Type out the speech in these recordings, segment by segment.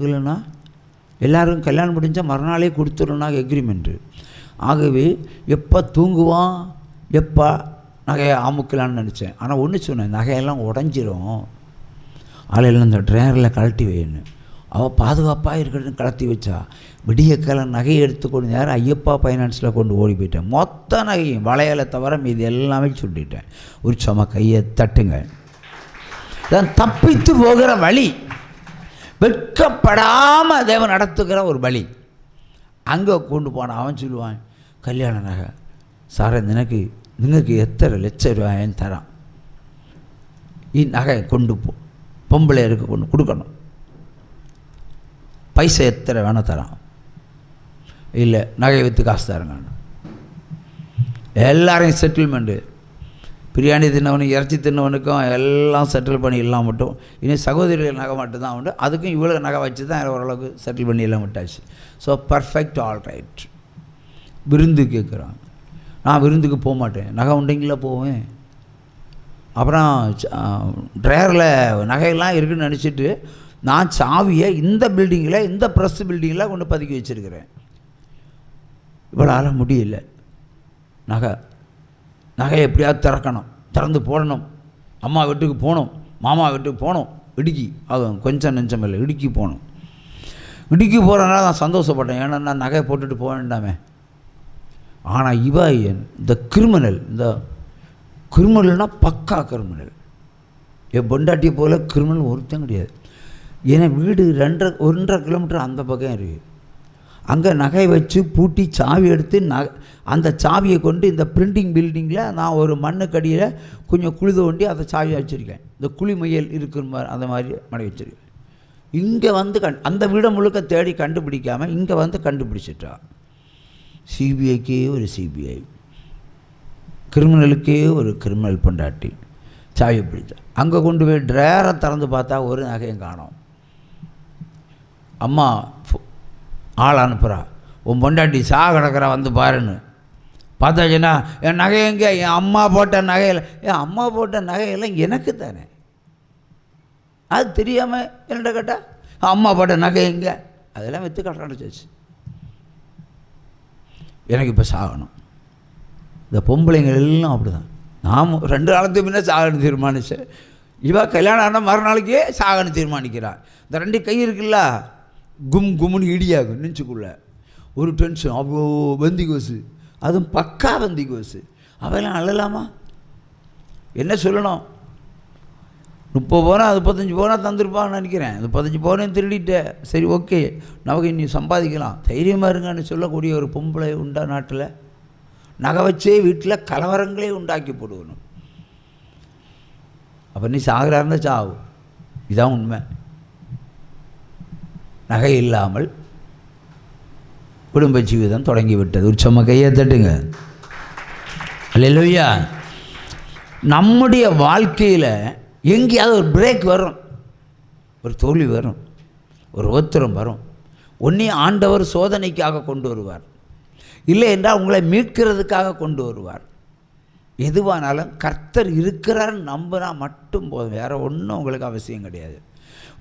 இல்லைன்னா எல்லோரும் கல்யாணம் முடிஞ்சால் மறுநாளே கொடுத்துடணும்னா எக்ரிமெண்ட்டு. ஆகவே எப்போ தூங்குவான் எப்போ நகையை அமுக்கலான்னு நினச்சேன். ஆனால் ஒன்று சொன்னேன், நகையெல்லாம் உடஞ்சிரும், ஆளையில் இந்த ட்ரையரில் கழட்டி வைன்னு. அவள் பாதுகாப்பாக இருக்கட்டுன்னு கலத்தி வச்சா. விடியக்கால நகையை எடுத்துக்கொண்டு நேரம் ஐயப்பா ஃபைனான்ஸில் கொண்டு ஓடி போயிட்டேன். மொத்த நகையும் வளையலை தவிர மீது எல்லாமே சொல்லிட்டேன். ஒரு சும்மா கையை தட்டுங்க. தான் தப்பித்து போகிற வழி, வெட்கப்படாமல் தேவன் நடத்துகிற ஒரு வழி. அங்கே கொண்டு போனான். அவன் சொல்லுவான், கல்யாண நகை சார் നിങ്ങൾക്ക് எத்தனை லட்சம் ரூபாயின்னு தரான், நகை கொண்டு போ, பொம்பளையருக்கு கொண்டு கொடுக்கணும், பைசா எத்தனை வேணால் தரான், இல்லை நகை விற்று காசு தரங்க. எல்லாரையும் செட்டில்மெண்ட்டு, பிரியாணி தின்னவனுக்கு இறைச்சி தின்னவனுக்கும் எல்லாம் செட்டில் பண்ணி எல்லாம் மட்டும். இனி சகோதரிகள் நகை மட்டும்தான் உண்டு. அதுக்கும் இவ்வளோ நகை வச்சு தான் ஓரளவுக்கு செட்டில் பண்ணி எல்லாம் விட்டாச்சு. So perfect, all right. விருந்து கேட்குறான். நான் விருந்துக்கு போக மாட்டேன், நகை உண்டிங்கில் போவேன். அப்புறம் ட்ரையரில் நகையெல்லாம் இருக்குதுன்னு நினச்சிட்டு நான் சாவியை இந்த பில்டிங்கில், இந்த ப்ரெஸ் பில்டிங்கில் கொண்டு பதுக்கி வச்சுருக்கிறேன். இவ்வளோ முடியல. நகையை எப்படியாவது திறக்கணும், திறந்து போடணும். அம்மா வீட்டுக்கு போகணும், மாமா வீட்டுக்கு போகணும், இடுக்கி, அதுவும் கொஞ்சம் நெஞ்சம் இல்லை, இடுக்கி போகணும். இடுக்கி போகிறனால நான் சந்தோஷப்பட்டேன், ஏன்னா நான் நகையை போட்டுட்டு போக வேண்டாமே. ஆனால் இந்த கிரிமினல்னால் பக்கா கிரிமினல். என் பொண்டாட்டியை போல் கிரிமினல் ஒருத்தன் கிடையாது. ஏன்னா வீடு 1.5 கிலோமீட்டர் அந்த பக்கம் இருக்குது. அங்கே நகை வச்சு பூட்டி சாவி எடுத்து அந்த சாவியை கொண்டு இந்த பிரிண்டிங் பில்டிங்கில் நான் ஒரு மண்ணுக்கடியில் கொஞ்சம் குழி தோண்டி அதை சாவியை வச்சுருக்கேன். இந்த குழி மையல் இருக்கிற மாதிரி அந்த மாதிரி மடை வச்சுருக்கேன். இங்கே வந்து அந்த வீடை முழுக்க தேடி கண்டுபிடிக்காமல் இங்கே வந்து கண்டுபிடிச்சிட்டா. சிபிஐக்கே ஒரு சிபிஐ, கிரிமினலுக்கே ஒரு கிரிமினல் பொண்டாட்டி சாவியை பிடிச்சா. அங்கே கொண்டு போய் ட்ரையரை திறந்து பார்த்தா ஒரு நகையும் காணோம். அம்மா ஆள் அனுப்புகிறா, உன் பொண்டாட்டி கிடக்கிறா வந்து பாருன்னு. பார்த்தாச்சுன்னா என் நகை எங்கே, என் அம்மா போட்ட நகையில், என் அம்மா போட்ட நகையெல்லாம் எனக்கு தானே, அது தெரியாமல் என்னட்ட கேட்டால் அம்மா போட்ட நகை எங்கே, அதெல்லாம் விற்று கட்டடிச்சாச்சு. எனக்கு இப்போ சாகணும். இந்த பொம்பளைங்கள் எல்லாம் அப்படி தான். நாம் 2 காலத்துக்கு முன்னே சாகன்னு தீர்மானிச்சேன். கல்யாணம் ஆனால் மறுநாளைக்கே சாகன்னு தீர்மானிக்கிறாள். இந்த 2 கை இருக்குல்ல, கும்முன்னு இடியாகும் நெஞ்சுக்குள்ளே ஒரு டென்ஷன், அவ்வளோ வந்தி கோசு, அதுவும் பக்கா வந்தி கோசு. அவையெல்லாம் அழலாமா? என்ன சொல்லணும்? 30 பவுனா 35 பவுனா தந்துருப்பான்னு நினைக்கிறேன். 15 பவுனையும் திருடிட்டேன், சரி ஓகே நமக்கு இன்னும் சம்பாதிக்கலாம், தைரியமாக இருங்கன்னு சொல்லக்கூடிய ஒரு பொம்பளை உண்டா நாட்டில்? நகை வச்சே வீட்டில் கலவரங்களே உண்டாக்கி போடுவணும். அப்போ நீ சாகிறாருந்தா சாவு, இதுதான் உண்மை. நகை இல்லாமல் குடும்ப ஜீவிதம் தொடங்கிவிட்டது. ஒரு சும்மா கையை தட்டுங்க. அல்லேலூயா. நம்முடைய வாழ்க்கையில் எங்கேயாவது ஒரு பிரேக் வரும், ஒரு தோல்வி வரும், ஒரு உத்திரம் வரும். ஒன்றே ஆண்டவர் சோதனைக்காக கொண்டு வருவார், இல்லை என்றால் உங்களை மீட்கிறதுக்காக கொண்டு வருவார். எதுவானாலும் கர்த்தர் இருக்கிறார் நம்பினா மட்டும் போதும், வேறு ஒன்றும் உங்களுக்கு அவசியம் கிடையாது.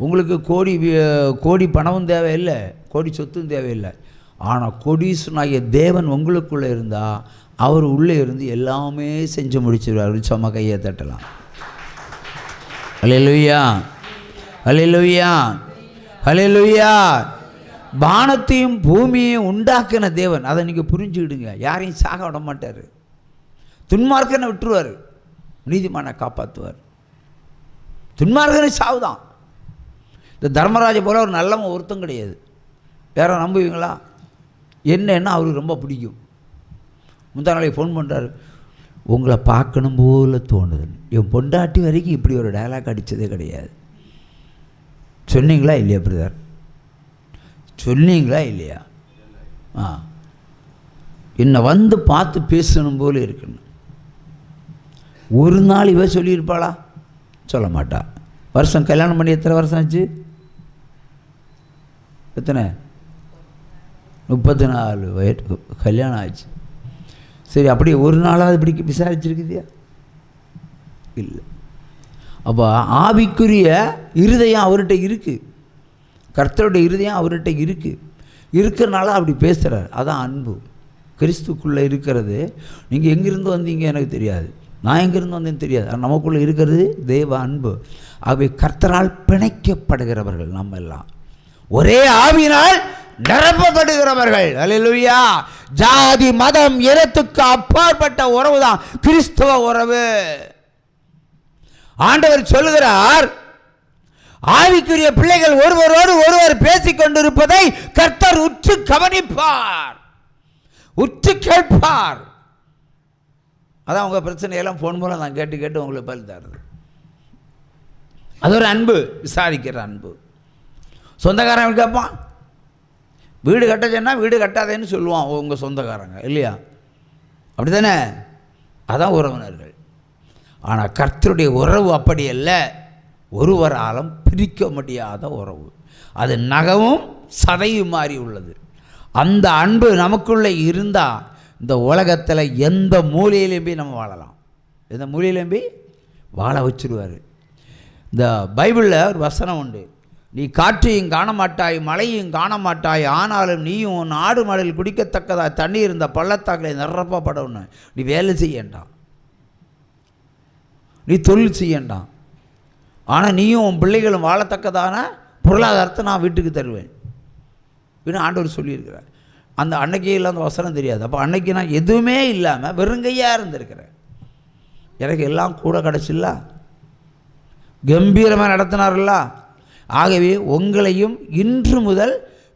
உங்களுக்கு கோடி பணமும் தேவையில்லை, கோடி சொத்தும் தேவையில்லை. ஆனால் கோடீஸ்வரனாகிய தேவன் உங்களுக்குள்ளே இருந்தால் அவர் உள்ளே இருந்து எல்லாமே செஞ்சு முடிச்சிடுவார். சும்மா கையை தட்டலாம். அல்லேலூயா, அல்லேலூயா, அல்லேலூயா. வானத்தையும் பூமியையும் உண்டாக்கின தேவன், அதை நீங்கள் புரிஞ்சுக்கிடுங்க. யாரையும் சாக விட மாட்டார், துன்மார்க்கனை விட்டுருவார், நீதிமானை காப்பாற்றுவார். துன்மார்க்கனை சாவுதான். இந்த தர்மராஜ போல் ஒரு நல்லவன் ஒருத்தம் கிடையாது. வேற நம்புவீங்களா? என்னன்னா அவருக்கு ரொம்ப பிடிக்கும். முந்தா நாளைக்கு ஃபோன் பண்ணுறாரு, உங்களை பார்க்கணும் போல தோணுது. என் பொண்டாட்டி வரைக்கும் இப்படி ஒரு டயலாக் அடித்ததே கிடையாது. சொன்னீங்களா இல்லையா பிரதர்? சொன்னீங்களா இல்லையா? என்னை வந்து பார்த்து பேசணும் போல இருக்குன்னு ஒரு நாள் இவ சொல்லியிருப்பாளா? சொல்ல மாட்டா. வருஷம் கல்யாணம் பண்ணி எத்தனை வருஷம் ஆச்சு? எத்தனை? 34 வயது கல்யாணம் ஆச்சு. சரி, அப்படியே ஒரு நாளாவது இப்படி விசாரிச்சிருக்குதியா? இல்லை. அப்போ ஆவிக்குரிய இருதயம் அவர்கிட்ட இருக்குது. கர்த்தருடைய இருதயம் அவர்கிட்ட இருக்கிறனால அப்படி பேசுகிறார். அதான் அன்பு. கிறிஸ்துக்குள்ளே இருக்கிறது. நீங்கள் எங்கேருந்து வந்தீங்க எனக்கு தெரியாது, நான் எங்கேருந்து வந்தேன்னு தெரியாது, நமக்குள்ளே இருக்கிறது தேவ அன்பு. அவை கர்த்தரால் பிணைக்கப்படுகிறவர்கள். நம்ம எல்லாம் ஒரே ஆவியினால் நிரப்பப்படுகிறவர்கள். அல்லேலூயா. ஜாதி மதம் இனத்துக்கு அப்பாற்பட்ட உறவு தான் கிறிஸ்தவ உறவு. ஆண்டவர் சொல்லுகிறார், ஆவிக்குரிய பிள்ளைகள் ஒருவரோடு ஒருவர் பேசிக் கொண்டிருப்பதை கர்த்தர் உற்று கவனிப்பார், உற்று கேட்பார். அதான் உங்கள் பிரச்சனையெல்லாம் ஃபோன் மூலம் நான் கேட்டு கேட்டு உங்களுக்கு பதில் தருது. அது ஒரு அன்பு, விசாரிக்கிற அன்பு. சொந்தக்காரன் கேட்பான், வீடு கட்ட சொன்னால் வீடு கட்டாதேன்னு சொல்லுவான் உங்கள் சொந்தக்காரங்க, இல்லையா? அப்படி தானே? அதான் உறவினர்கள். ஆனால் கர்த்தருடைய உறவு அப்படி அல்ல. ஒருவராலும் பிரிக்க முடியாத உறவு. அது நகமும் சதையும் மாறி உள்ளது. அந்த அன்பு நமக்குள்ளே இருந்தால் இந்த உலகத்தில் எந்த மூலையிலையும் போய் நம்ம வாழலாம். எந்த மூலையிலையும் போய் வாழ வச்சுருவார். இந்த பைபிளில் ஒரு வசனம் உண்டு, நீ காற்றையும் காண மாட்டாய், மழையும் காண மாட்டாய், ஆனாலும் நீயும் உன் ஆடு மாடில் குடிக்கத்தக்கதா தண்ணீர் இருந்த பள்ளத்தாக்களை நிரப்பப்படணும். நீ வேலை செய்யண்டாம், நீ தொழில் செய்யண்டாம், ஆனால் நீயும் உன் பிள்ளைகளும் வாழத்தக்கதான பொருளாதாரத்தை நான் வீட்டுக்கு தருவேன் அப்படின்னு ஆண்டவர் சொல்லியிருக்கிறார். அந்த அன்னைக்கே இல்லை, அந்த வசனம் தெரியாது. அப்போ அன்னைக்கு நான் எதுவுமே இல்லாமல் வெறுங்கையாக இருந்திருக்கிறேன். எனக்கு எல்லாம் கூட கிடச்சில்ல, கம்பீரமாக நடத்தினார்ல. ஆகவே உங்களையும் இன்று முதல்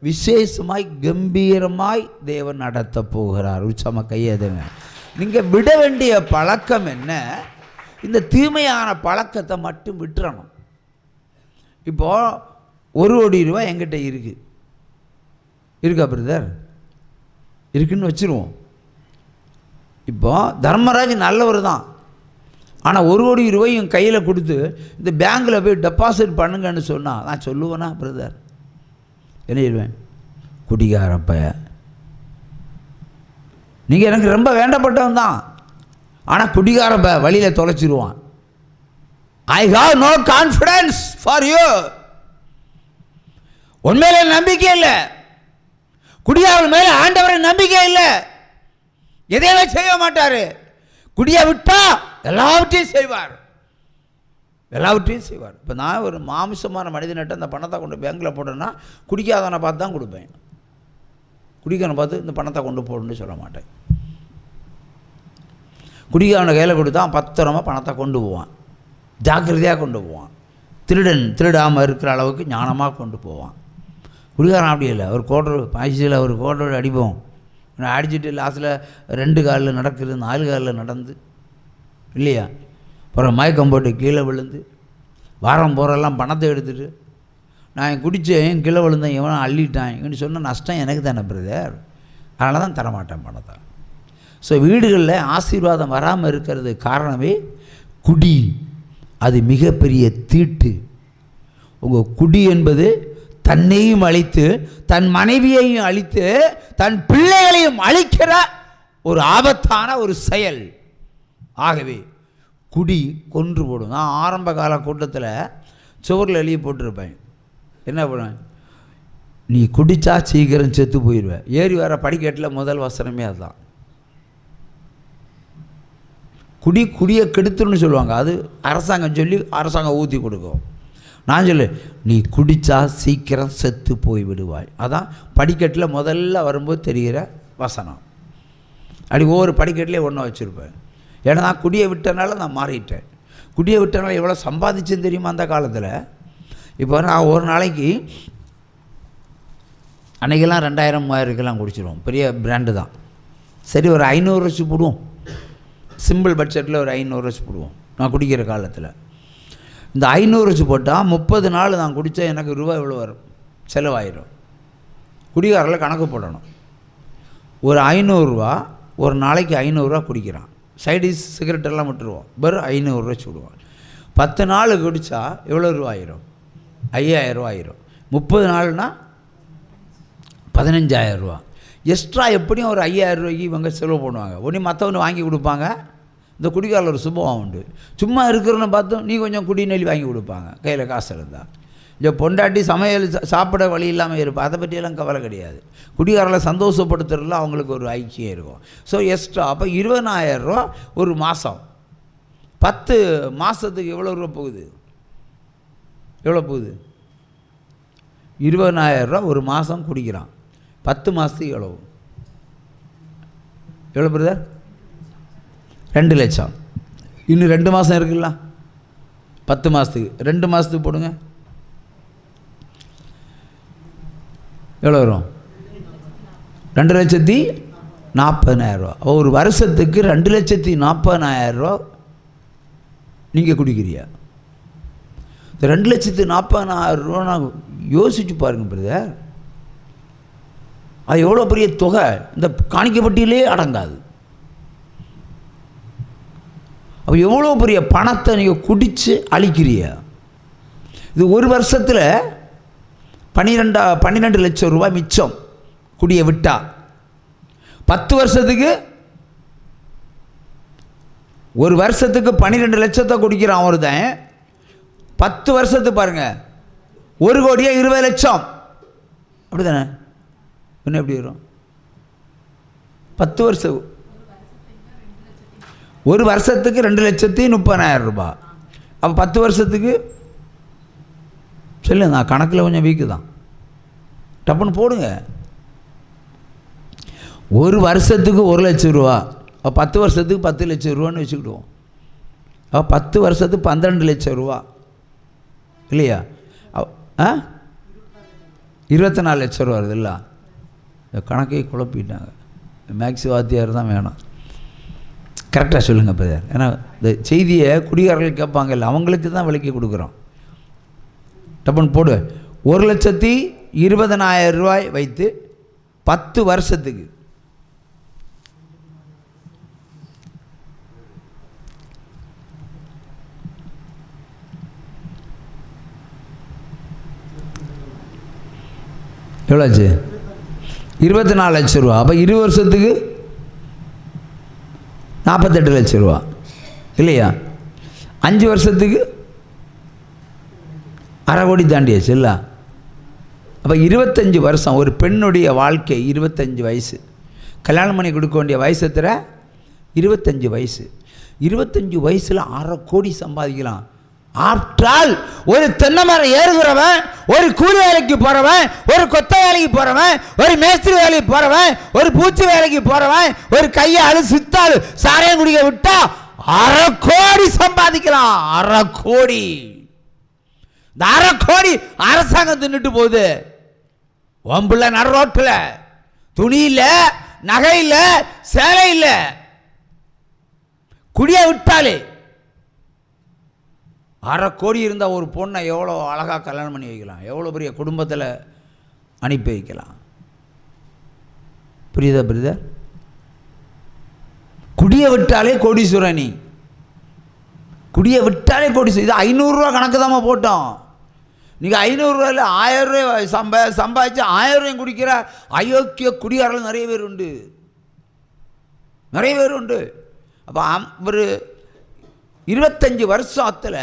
விசேஷமாய் கம்பீரமாய் தேவன் நடத்த போகிறார். உச்சம கையதுங்க. நீங்கள் விட வேண்டிய பழக்கம் என்ன? இந்த தீமையான பழக்கத்தை மட்டும் விட்டுறணும். இப்போது 1 கோடி ரூபாய் என்கிட்ட இருக்கா பிரதர்? இருக்குன்னு வச்சுருவோம். இப்போது தர்மராஜ் நல்லவர் தான், ஆனால் 1 கோடி ரூபாயும் கையில் கொடுத்து இந்த பேங்கில் போய் டெபாசிட் பண்ணுங்கன்னு சொன்னால் நான் சொல்லுவேனா பிரதர்? என்ன சொல்லுவேன்? குடிகாரப்ப, நீங்கள் எனக்கு ரொம்ப வேண்டப்பட்டவன் தான், ஆனால் குடிகாரப்ப வழியில் தொலைச்சிருவான். I have no confidence for you. உண்மையிலே நம்பிக்கை இல்லை, குடியாரன் மேலே ஆண்டவரை நம்பிக்கை இல்லை, எதையுமே செய்ய மாட்டார். குடியை விட்டா எல்லாவற்றையும் செய்வார், எல்லாவற்றையும் செய்வார். இப்போ நான் ஒரு மாமிசமான மனிதனிட்ட அந்த பணத்தை கொண்டு பேங்கில் போட்டேன்னா குடிக்காதவனை பார்த்து தான் கொடுப்பேன். குடிக்காரனை பார்த்து இந்த பணத்தை கொண்டு போடணுன்னு சொல்ல மாட்டேன். குடிக்காரனை கையில் கொடுத்தா பத்திரமா பணத்தை கொண்டு போவான், ஜாக்கிரதையாக கொண்டு போவான். திருடாமல் இருக்கிற அளவுக்கு ஞானமாக கொண்டு போவான். குடிகாரன் அப்படி இல்லை, ஒரு கோட்டர் பாய்ச்சியில் ஒரு கோட்டரோடு அடிப்போம், அடிச்சுட்டு லாஸ்ட்டில் 2 காலில் நடக்குது, 4 காலில் நடந்து இல்லையா, அப்புறம் மயக்கம் போட்டு கீழே விழுந்து வாரம் போகிறெல்லாம் பணத்தை எடுத்துகிட்டு நான் குடித்தேன் கீழே விழுந்தேன் இவனை அள்ளிட்டான் இவன்னு சொன்ன நஷ்டம் எனக்கு தானே பிரதர், அதனால தான் தரமாட்டேன் பணத்தை. ஸோ வீடுகளில் ஆசீர்வாதம் வராமல் இருக்கிறது காரணமே குடி. அது மிகப்பெரிய தீட்டு. உங்கள் குடி என்பது தன்னையும் அழித்து தன் மனைவியையும் அழித்து தன் பிள்ளைகளையும் அழிக்கிற ஒரு ஆபத்தான ஒரு செயல். ஆகவே குடி கொன்று போடும். நான் ஆரம்ப கால கூட்டத்தில் சுவரில் எழுதி போட்டிருப்பேன், என்ன பண்ணுவேன், நீ குடித்தா சீக்கிரம் செத்து போயிடுவேன். ஏறி வர படிக்கட்டில் முதல் வசனமே அதுதான். குடியை கெடுத்துன்னு சொல்லுவாங்க, அது அரசாங்கம் சொல்லி அரசாங்கம் ஊற்றி கொடுக்கும். நான் சொல்லு, நீ குடித்தா சீக்கிரம் செத்து போய் விடுவாய். அதான் படிக்கட்டில் முதல்ல வரும்போது தெரிகிற வசனம். அப்படி ஒவ்வொரு படிக்கட்டிலே ஒன்று வச்சுருப்பேன். ஏன்னா நான் குடியை விட்டனால நான் மாறிட்டேன். குடியை விட்டனால எவ்வளோ சம்பாதிச்சேன்னு தெரியுமா அந்த காலத்தில்? இப்போ நான் ஒரு நாளைக்கு அன்றைக்கெல்லாம் 2000 3000 குடிச்சிடுவோம், பெரிய பிராண்டு தான். சரி ஒரு 500 வச்சு போடுவோம், சிம்பிள் பட்ஜெட்டில் ஒரு 500 வச்சு போடுவோம். நான் குடிக்கிற காலத்தில் இந்த 500 வச்சு போட்டால் 30 நாள் நான் குடித்தா எனக்கு ரூபா எவ்வளோ வரும், செலவாயிடும். குடிகாரில் கணக்கு போடணும். ஒரு 500 ரூபா ஒரு நாளைக்கு 500 ரூபா குடிக்கிறான். சைடிஸ் சிகரெட்டெல்லாம் விட்டுருவோம், வெறும் 500 ரூபா சுடுவான். 10 நாள் குடித்தா எவ்வளோ ரூபா ஆயிரும்? 5000 ரூபா ஆயிரும். 30 நாள்னால் 15000 ரூபா. எக்ஸ்ட்ரா எப்படியும் ஒரு 5000 ரூபாய்க்கு இவங்க செலவு பண்ணுவாங்க. ஒன்று மற்றவனு வாங்கி கொடுப்பாங்க. இந்த குடிக்காரில் ஒரு சுபம் உண்டு, சும்மா இருக்கிறவனை பார்த்தும் நீ கொஞ்சம் குடி நெல்லி வாங்கி கொடுப்பாங்க கையில் காசு இருந்தால். இந்த பொண்டாட்டி சமையல் சாப்பிட வழி இல்லாமல் இருப்பா, அதை பற்றியெல்லாம் கவலை கிடையாது. குடிகாரர்களை சந்தோஷப்படுத்துறதுல அவங்களுக்கு ஒரு ஐக்கியம் இருக்கும். ஸோ எக்ஸ்ட்ரா அப்போ 20,000 ரூபா ஒரு மாதம். 10 மாதத்துக்கு எவ்வளோ ரூபா போகுது? எவ்வளோ போகுது? 20,000 ரூபா ஒரு மாதம் குடிக்கிறான். 10 மாதத்துக்கு எவ்வளோ? எவ்வளோ பிரதர்? 2 லட்சம். இன்னும் 2 மாதம் இருக்குல்ல, 10 மாதத்துக்கு 2 மாதத்துக்கு போடுங்க, எவ்வளோ வரும்? 2,40,000 ரூபா. ஒரு வருஷத்துக்கு 2,40,000 ரூபா நீங்கள் குடிக்கிறியா? இந்த 2,40,000 ரூபா நான் யோசிச்சு பாருங்க பிரதர், அது எவ்வளோ பெரிய தொகை. இந்த காணிக்கப்பட்டியிலே அடங்காது. அப்போ எவ்வளோ பெரிய பணத்தை நீங்கள் குடித்து அழிக்கிறிய. இது ஒரு வருஷத்தில் 12 லட்சம் ரூபாய் மிச்சம் குடியை விட்டா. 10 வருஷத்துக்கு, ஒரு வருஷத்துக்கு 12 லட்சத்தை குடிக்கிறான் ஒருத்தன். 10 வருஷத்துக்கு பாருங்க, 1,20,00,000. அப்படி தானே? இன்னும் எப்படி வரும்? 10 வருஷம், ஒரு வருஷத்துக்கு 2,30,000 ரூபாய். அப்போ 10 வருஷத்துக்கு சொல்லு, நான் கணக்கில் கொஞ்சம் வீக்கு தான், டப்புன்னு போடுங்க. ஒரு வருஷத்துக்கு 1 லட்சம் ரூபா, அப்போ 10 வருஷத்துக்கு 10 லட்சம் ரூபான்னு வச்சுக்கிடுவோம். அப்போ 10 வருஷத்துக்கு 12 லட்சம் ரூபா இல்லையா? 24 லட்சம் ரூபா வருது இல்லை? இந்த கணக்கை குழப்பிட்டாங்க. மேக்ஸ் வாத்தியார் தான் வேணும். கரெக்டாக சொல்லுங்கள் பிரதர். ஏன்னா இந்த செய்தியை குடிகாரர்கள் கேட்பாங்க இல்லை, அவங்களுக்கு தான் விலைக்கு கொடுக்குறோம். டப்புன்னு போடு. 1,20,000 ரூபாய் வைத்து 10 வருஷத்துக்கு எவ்வளோ ஆச்சு? 24 லட்சம் ரூபா. அப்போ 20 வருஷத்துக்கு 48 லட்சம் ரூபா இல்லையா? 5 வருஷத்துக்கு 1/2 கோடி தாண்டியாச்சு இல்லை? அப்போ 25 வருஷம் ஒரு பெண்ணுடைய வாழ்க்கை. 25 வயசு கல்யாணம் பண்ணி கொடுக்க வேண்டிய வயசத்தில் 25 வயசு. 25 வயசில் 1/2 கோடி சம்பாதிக்கலாம். ஆஃப்டரால் ஒரு தென்னை மரம் ஏறுகிறவன், ஒரு கூலி வேலைக்கு போகிறவன், ஒரு கொத்த வேலைக்கு போகிறவன், ஒரு மேஸ்திரி வேலைக்கு போகிறவன், ஒரு பூச்சி வேலைக்கு போகிறவன், ஒரு கையால் சித்தாள் சாரையம் குடிக்க விட்டா 1/2 கோடி சம்பாதிக்கலாம். 1/2 கோடி. இந்த 1/2 கோடி அரசாங்கம் தின்னுட்டு போகுது. ஒம்புல நடு ரோட்டில் துணி இல்லை, நகை இல்லை, சேலை இல்லை. குடியை விட்டாலே 1/2 கோடி இருந்தால் ஒரு பொண்ணை எவ்வளோ அழகாக கல்யாணம் பண்ணி வைக்கலாம், எவ்வளோ பெரிய குடும்பத்தில் அனுப்பி வைக்கலாம். புரியுதா பிரதர்? குடியை விட்டாலே கோடீஸ்வரன். நீ குடியை விட்டாலே கோடீஸ்வரன். இது 500 ரூபா கணக்கு தான் போட்டோம். நீங்கள் 500 ரூபாயில் 1000 ரூபாய் சம்பாதிச்சு 1000 ரூபாயும் குடிக்கிற அயோக்கிய குடியாரர்கள் நிறைய பேர் உண்டு, நிறைய பேர் உண்டு. அப்போ ஒரு 25 வருஷத்தில்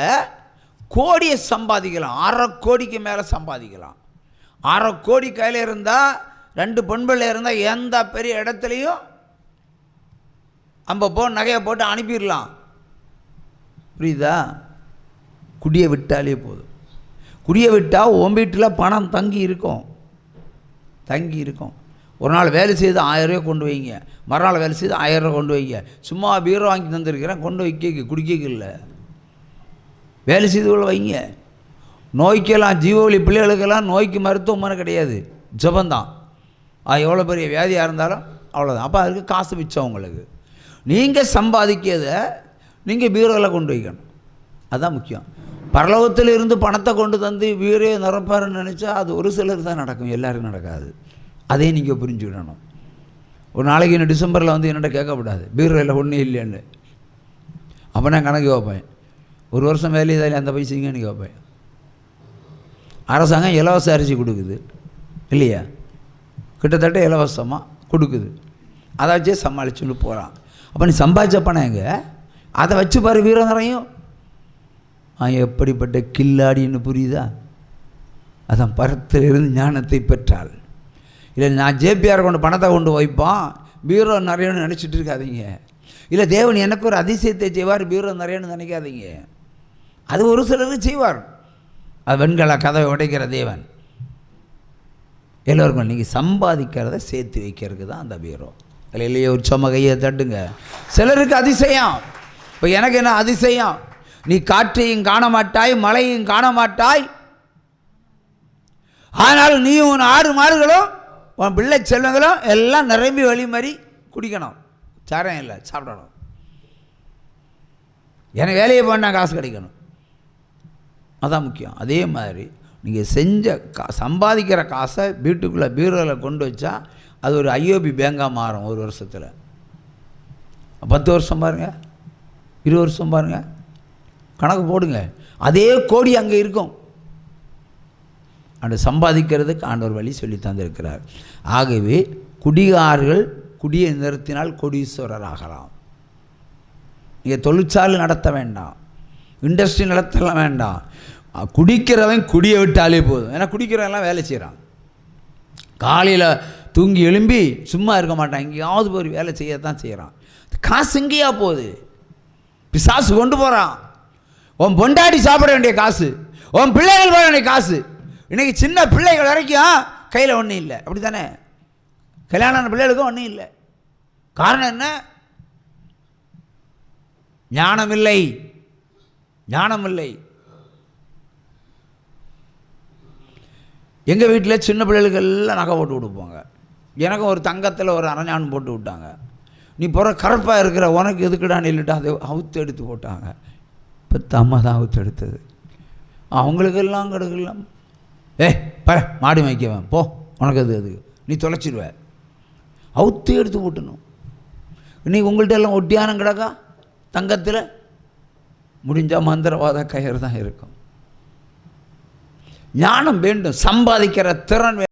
கோடியை சம்பாதிக்கலாம். 1/2 கோடிக்கு மேலே சம்பாதிக்கலாம். 1/2 கோடி கையில் இருந்தால், 2 பெண்பிள்ளை இருந்தால் எந்த பெரிய இடத்துலையும் 50 பவுன் நகையை போட்டு அனுப்பிடலாம். புரியுதா? குடியை விட்டாலே போதும். குடியை விட்டால் உன் வீட்டில் பணம் தங்கி இருக்கும். ஒரு நாள் வேலை செய்து 1000 ரூபா கொண்டு வைங்க, மறுநாள் வேலை செய்து 1000 ரூபா கொண்டு வைங்க. சும்மா பீரோ வாங்கி தந்துருக்கிறேன் கொண்டு வைக்க குடிக்க இல்லை, வேலை செய்து கொள்ள வைங்க. நோய்க்கெல்லாம் ஜீவவழி பிள்ளைகளுக்கெல்லாம் நோய்க்கு மருத்துவமனை கிடையாது, ஜபந்தான். அது எவ்வளோ பெரிய வியாதியாக இருந்தாலும் அவ்வளோதான். அப்போ அதுக்கு காசு மிச்சம் உங்களுக்கு. நீங்கள் சம்பாதிக்கிறதை நீங்கள் பீரோவில் கொண்டு வைக்கணும், அதுதான் முக்கியம். பரலோகத்தில் இருந்து பணத்தை கொண்டு தந்து வீரே நிரப்பாருன்னு நினச்சா அது ஒரு சிலர் தான் நடக்கும், எல்லாருக்கும் நடக்காது. அதையும் நீங்கள் புரிஞ்சுக்கிடணும். ஒரு நாளைக்கு இன்னும் டிசம்பரில் வந்து என்னட்ட கேட்கக்கூடாது பீரோவில் ஒன்றும் இல்லைன்னு. அப்போ நான் கணக்கு வைப்பேன், ஒரு வருஷம் வேலையை அந்த பைசைங்கன்னு கேட்பேன். அரசாங்கம் இலவச அரிசி கொடுக்குது இல்லையா? கிட்டத்தட்ட இலவசமாக கொடுக்குது. அதை வச்சே சமாளிச்சுட்டு போகிறான். அப்போ நீ சம்பாதிச்ச பணம் எங்கே? அதை வச்சு பாரு வீரம் நிறையும். எப்படிப்பட்ட கில்லாடின்னு புரியுதா? அதான் பரத்திலிருந்து ஞானத்தை பெற்றாள். இல்லை நான் ஜேபிஆர் கொண்டு பணத்தை கொண்டு வைப்பான் பீரோ நிறையன்னு நினச்சிட்டு இருக்காதீங்க. இல்லை தேவன் எனக்கு ஒரு அதிசயத்தை செய்வார் பீரோ நிறையன்னு நினைக்காதீங்க. அது ஒரு சிலருக்கு செய்வார். அது வெண்கல கதவை உடைக்கிற தேவன். எல்லோருக்கும் நீங்கள் சம்பாதிக்கிறத சேர்த்து வைக்கிறதுக்கு தான் அந்த பீரோ. அதில் இல்லையே உற்சம கையை தட்டுங்க. சிலருக்கு அதிசயம். இப்போ எனக்கு என்ன அதிசயம்? நீ காற்றையும் காண மாட்டாய், மழையும் காண மாட்டாய், ஆனால் நீயும் உன் ஆடு மாடுகளும் உன் பிள்ளை செல்வங்களும் எல்லாம் நிரம்பி வழி மாதிரி குடிக்கணும். சாரம் இல்லை, சாப்பிடணும். எனக்கு வேலையை போனால் காசு கிடைக்கணும், அதான் முக்கியம். அதே மாதிரி நீங்கள் செஞ்ச சம்பாதிக்கிற காசை வீட்டுக்குள்ளே பீரோவில் கொண்டு வச்சா அது ஒரு ஐஓபி பேங்காக மாறும். ஒரு வருஷத்தில் 10 வருஷம் பாருங்கள், 20 வருஷம் பாருங்கள், கணக்கு போடுங்க. அதே கோடி அங்கே இருக்கும். அந்த சம்பாதிக்கிறதுக்கு ஆண்டவர் வழி சொல்லி தந்திருக்கிறார். ஆகவே குடிகாரர்கள் குடியை நிறுத்தினால் கோடீஸ்வரர் ஆகலாம். நீங்கள் தொழிற்சாலை நடத்த வேண்டாம், இண்டஸ்ட்ரி நடத்தலாம் வேண்டாம். குடிக்கிறவன் குடியை விட்டாலே போதும். ஏன்னா குடிக்கிறவெல்லாம் வேலை செய்கிறான். காலையில் தூங்கி எழும்பி சும்மா இருக்க மாட்டான், எங்கேயாவது போய் வேலை செய்யத்தான் செய்கிறான். காசு எங்கேயா போகுது? பிசாசு கொண்டு போகிறான். உன் பொண்டாடி சாப்பிட வேண்டிய காசு, உன் பிள்ளைகள் போட வேண்டிய காசு. இன்றைக்கி சின்ன பிள்ளைகள் வரைக்கும் கையில் ஒன்றும் இல்லை. அப்படி தானே? கல்யாணம் பிள்ளைகளுக்கும் ஒன்றும் இல்லை. காரணம் என்ன? ஞானம் இல்லை, ஞானம் இல்லை. எங்கள் வீட்டில் சின்ன பிள்ளைகளுக்கு எல்லாம் நகை போட்டு கொடுப்பாங்க. எனக்கும் ஒரு தங்கத்தில் ஒரு அரஞான் போட்டு விட்டாங்க. நீ போகிற கருப்பாக இருக்கிற உனக்கு எதுக்குடான்னு இல்லைட்டா அதை அவுத்து எடுத்து போட்டாங்க. இப்போ அம்மா தான் அவுத்து எடுத்தது. அவங்களுக்கெல்லாம் கிடக்கலாம். பாரு மாடு வைக்கவேன் போ, உனக்கு அது நீ தொலைச்சிடுவ. அவுத்து எடுத்து போட்டணும். இன்றைக்கி உங்கள்கிட்ட எல்லாம் ஒட்டியானம் கிடக்கா தங்கத்தில், முடிஞ்சால் மந்திரவாத கயிறு தான் இருக்கும். ஞானம் வேண்டும், சம்பாதிக்கிற திறன் வேண்டும்.